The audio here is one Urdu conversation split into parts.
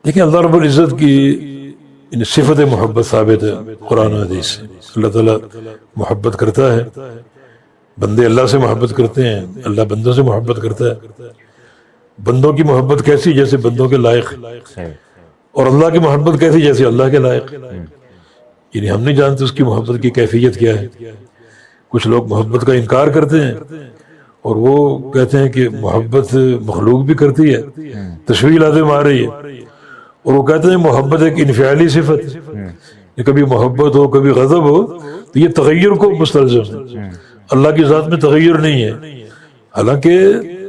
دیکھیں اللہ رب العزت کی صفت محبت ثابت ہے قرآن و حدیث سے. اللہ تعالیٰ محبت کرتا ہے، بندے اللہ سے محبت کرتے ہیں، اللہ بندوں سے محبت کرتا ہے. بندوں کی محبت کیسی؟ جیسے بندوں کے لائق، اور اللہ کی محبت کیسی؟ جیسے اللہ کے لائق. یعنی ہم نہیں جانتے اس کی محبت کی کیفیت کیا ہے. کچھ لوگ محبت کا انکار کرتے ہیں اور وہ کہتے ہیں کہ محبت مخلوق بھی کرتی ہے، تشبیہ لازم آ رہی ہے، اور وہ کہتے ہیں محبت ایک انفعالی صفت ہے، کبھی محبت ہو کبھی غضب ہو تو یہ تغیر کو مستلزم ہے. اللہ کی ذات میں تغیر نہیں ہے، حالانکہ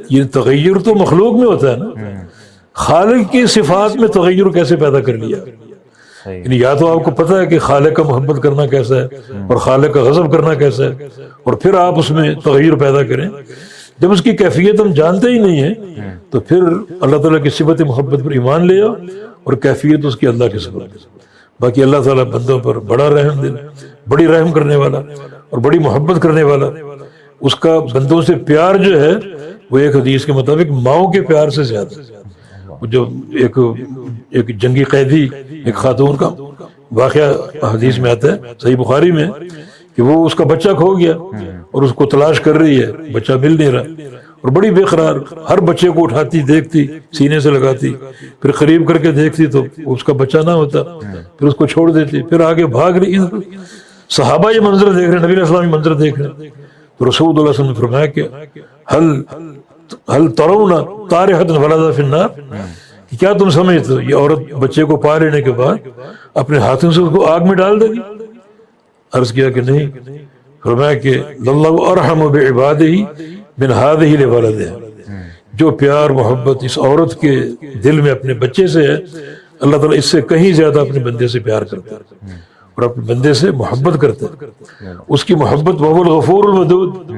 یہ تغیر تو مخلوق میں ہوتا ہے نا. خالق کی صفات میں تغیر کیسے پیدا کر لیا؟ یعنی یا تو آپ کو پتہ ہے کہ خالق کا محبت کرنا کیسا ہے اور خالق کا غضب کرنا کیسا ہے، اور پھر آپ اس میں تغیر پیدا کریں. جب اس کی کیفیت ہم جانتے ہی نہیں ہیں تو پھر اللہ تعالیٰ کی صفت محبت پر ایمان لے آؤ اور کیفیت اس کی اللہ کی صفت. باقی اللہ تعالیٰ بندوں پر بڑا رحم دل، بڑی رحم کرنے والا اور بڑی محبت کرنے والا. اس کا بندوں سے پیار جو ہے وہ ایک حدیث کے مطابق ماؤں کے پیار سے زیادہ. جو ایک جنگی قیدی، ایک خاتون کا واقعہ حدیث میں آتا ہے صحیح بخاری میں، کہ وہ اس کا بچہ کھو گیا اور اس کو تلاش کر رہی ہے، بچہ مل نہیں رہا، اور بڑی بے قرار ہر بچے کو اٹھاتی، دیکھتی، سینے سے لگاتی، پھر قریب کر کے دیکھتی تو اس کا بچہ نہ ہوتا، پھر اس کو چھوڑ دیتی، پھر آگے بھاگ رہی. صحابہ یہ منظر دیکھ رہے ہیں، نبی علیہ السلام یہ منظر دیکھ رہے ہیں، تو رسول اللہ صلی اللہ علیہ وسلم نے فرمایا کہ حل ترون طارحۃ ولدھا فی النار، کہ کیا تم سمجھتے ہو یہ عورت بچے کو پا لینے کے بعد اپنے ہاتھوں سے اس کو آگ میں ڈال دے گی؟ عرض کیا کہ نہیں. فرمایا کہ اللہ ارحم بعبادہ من ہذہ لولدہا، جو پیار محبت اس عورت کے دل میں اپنے بچے سے ہے، اللہ تعالیٰ اس سے کہیں زیادہ اپنے بندے سے پیار کرتا ہے اور اپنے بندے سے محبت کرتا ہے. اس کی محبت وہو الغفور الودود.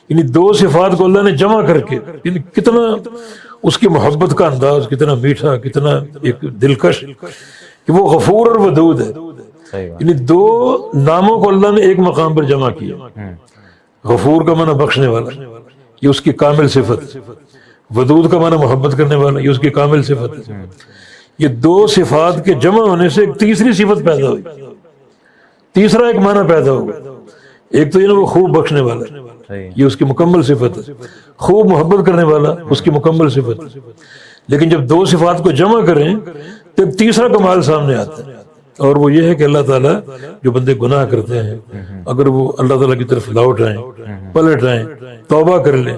یعنی دو صفات کو اللہ نے جمع کر کے، یعنی کتنا اس کی محبت کا انداز کتنا میٹھا، کتنا ایک دلکش، کہ وہ غفور اور ودود ہے. یعنی دو ناموں کو اللہ نے ایک مقام پر جمع کیا. غفور کا معنی بخشنے والا، یہ اس کی کامل صفت. ودود کا معنی محبت کرنے والا، یہ اس کی کامل صفت ہے. یہ دو صفات کے جمع ہونے سے ایک تیسری صفت پیدا ہوئی، تیسرا ایک معنی پیدا ہوا. ایک تو یہ نا وہ خوب بخشنے والا، یہ اس کی مکمل صفت ہے. خوب محبت کرنے والا اس کی مکمل صفت ہے. لیکن جب دو صفات کو جمع کریں تو تیسرا کمال سامنے آتا ہے، اور وہ یہ ہے کہ اللہ تعالیٰ جو بندے گناہ کرتے ہیں اگر وہ اللہ تعالیٰ کی طرف لوٹ آئیں، پلٹ آئیں، توبہ کر لیں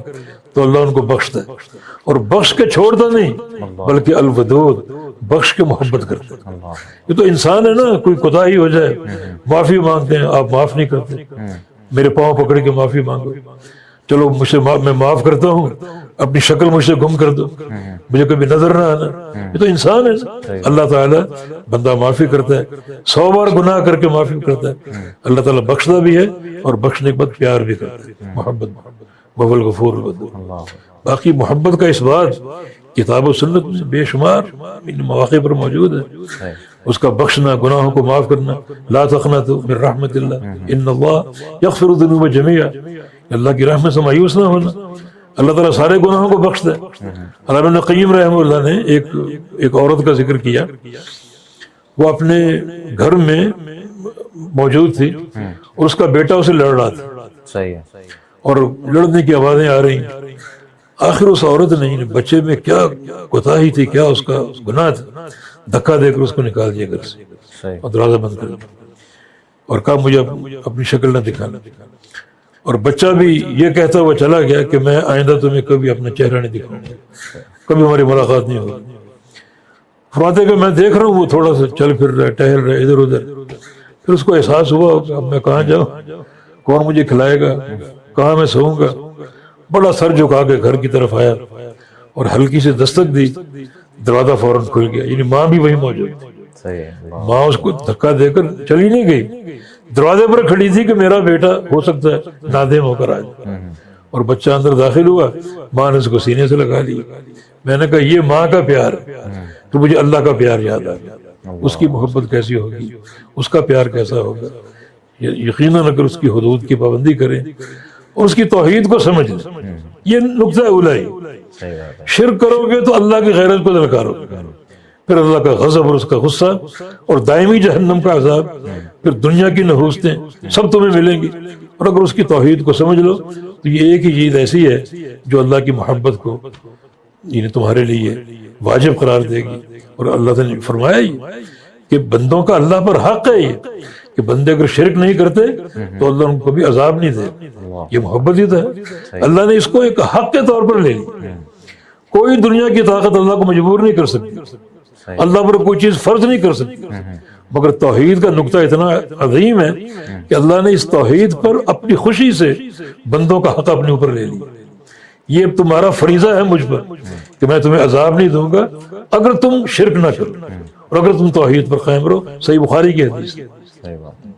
تو اللہ ان کو بخشتا ہے، اور بخش کے چھوڑتا نہیں بلکہ الودود، بخش کے محبت کرتا ہے. یہ تو انسان ہے نا، کوئی کوتاہی ہو جائے معافی مانگتے ہیں، آپ معاف نہیں کرتے. میرے پاؤں پکڑ کے معافی مانگو، چلو مجھ سے میں معاف کرتا ہوں، اپنی شکل مجھ سے گم کر دو، مجھے کبھی نظر نہ آنا. یہ تو انسان ہے. اللہ تعالیٰ بندہ معافی کرتا ہے، 100 بار گناہ کر کے معافی کرتا ہے. اللہ تعالیٰ بخشتا بھی ہے اور بخشنے کے بعد پیار بھی کرتا ہے. محبت وهو الغفور الودود. باقی محبت کا اس بات کتاب و سنت میں بے شمار ان مواقع پر موجود ہے. اس کا بخشنا، گناہوں کو معاف کرنا، لا تقنطوا من رحمت اللہ ان اللہ یغفر الذنوب جميعا، اللہ کی رحمت سے مایوس نہ ہونا. اللہ تعالیٰ سارے گناہوں کو بخشتا ہے. علامہ ابن قیم رحمہ اللہ نے ایک عورت کا ذکر کیا، وہ اپنے گھر میں موجود تھی اور اس کا بیٹا اسے لڑ رہا تھا، اور لڑنے کی آوازیں آ رہی ہیں. آخر اس عورت نے بچے میں کیا کوتاہی تھی، کیا اس کا گناہ تھا، دھکا دے کر اس کو نکال دیا گھر سے اور دروازہ بند کر دیا اور کہا مجھے اپنی شکل نہ دکھانا. اور بچہ بھی یہ کہتا ہوا چلا گیا کہ میں آئندہ تمہیں کبھی اپنا چہرہ نہیں دکھاؤں گا، کبھی ہماری ملاقات نہیں ہوگی. فرماتے کہ میں دیکھ رہا ہوں وہ تھوڑا سا چل پھر رہا ہے، ٹہل رہا ہے ادھر ادھر. پھر اس کو احساس ہوا کہ اب میں کہاں جاؤں، کون مجھے کھلائے گا، کہاں میں سوؤں گا. بڑا سر جھکا کے گھر کی طرف آیا اور ہلکی سے دستک دی، دروازہ فوراً کھل گیا. یعنی ماں بھی وہی موجود تھی. ماں اس کو دھکا دے کر چلی نہیں گئی، دروازے پر کھڑی تھی کہ میرا بیٹا ہو سکتا ہے نادم ہو کر آ جائے. اور بچہ اندر داخل ہوا، ماں نے اس کو سینے سے لگا لیا. میں نے کہا یہ ماں کا پیار ہے تو مجھے اللہ کا پیار یاد آ گیا. اس کی محبت کیسی ہوگی، اس کا پیار کیسا ہوگا. یقیناً اگر اس کی حدود کی پابندی کریں اور اس کی توحید کو سمجھ لیں، یہ نقطہ اولا ہی. شرک کرو گے تو اللہ کی غیرت کو دلکارو گے، پھر اللہ کا غضب اور اس کا غصہ اور دائمی جہنم کا عذاب، پھر دنیا کی نحوستیں سب تمہیں ملیں گی۔ اور اگر اس کی توحید کو سمجھ لو تو یہ ایک ہی چیز ایسی ہے جو اللہ کی محبت کو یعنی تمہارے لیے واجب قرار دے گی۔ اور اللہ تعالیٰ نے فرمایا ہی کہ بندوں کا اللہ پر حق ہے یہ کہ بندے اگر شرک نہیں کرتے تو اللہ ان کو بھی عذاب نہیں دے۔ یہ محبت ہی تو ہے، اللہ نے اس کو ایک حق کے طور پر لے لی۔ کوئی دنیا کی طاقت اللہ کو مجبور نہیں کر سکتی، اللہ پر کوئی چیز فرض نہیں کر سکتی، مگر توحید کا نقطہ اتنا عظیم ہے کہ اللہ نے اس توحید پر اپنی خوشی سے بندوں کا حق اپنے اوپر لے لیا۔ یہ اب تمہارا فریضہ ہے مجھ پر کہ میں تمہیں عذاب نہیں دوں گا اگر تم شرک نہ کرو اور اگر تم توحید پر قائم رہو۔ صحیح بخاری کی حدیث۔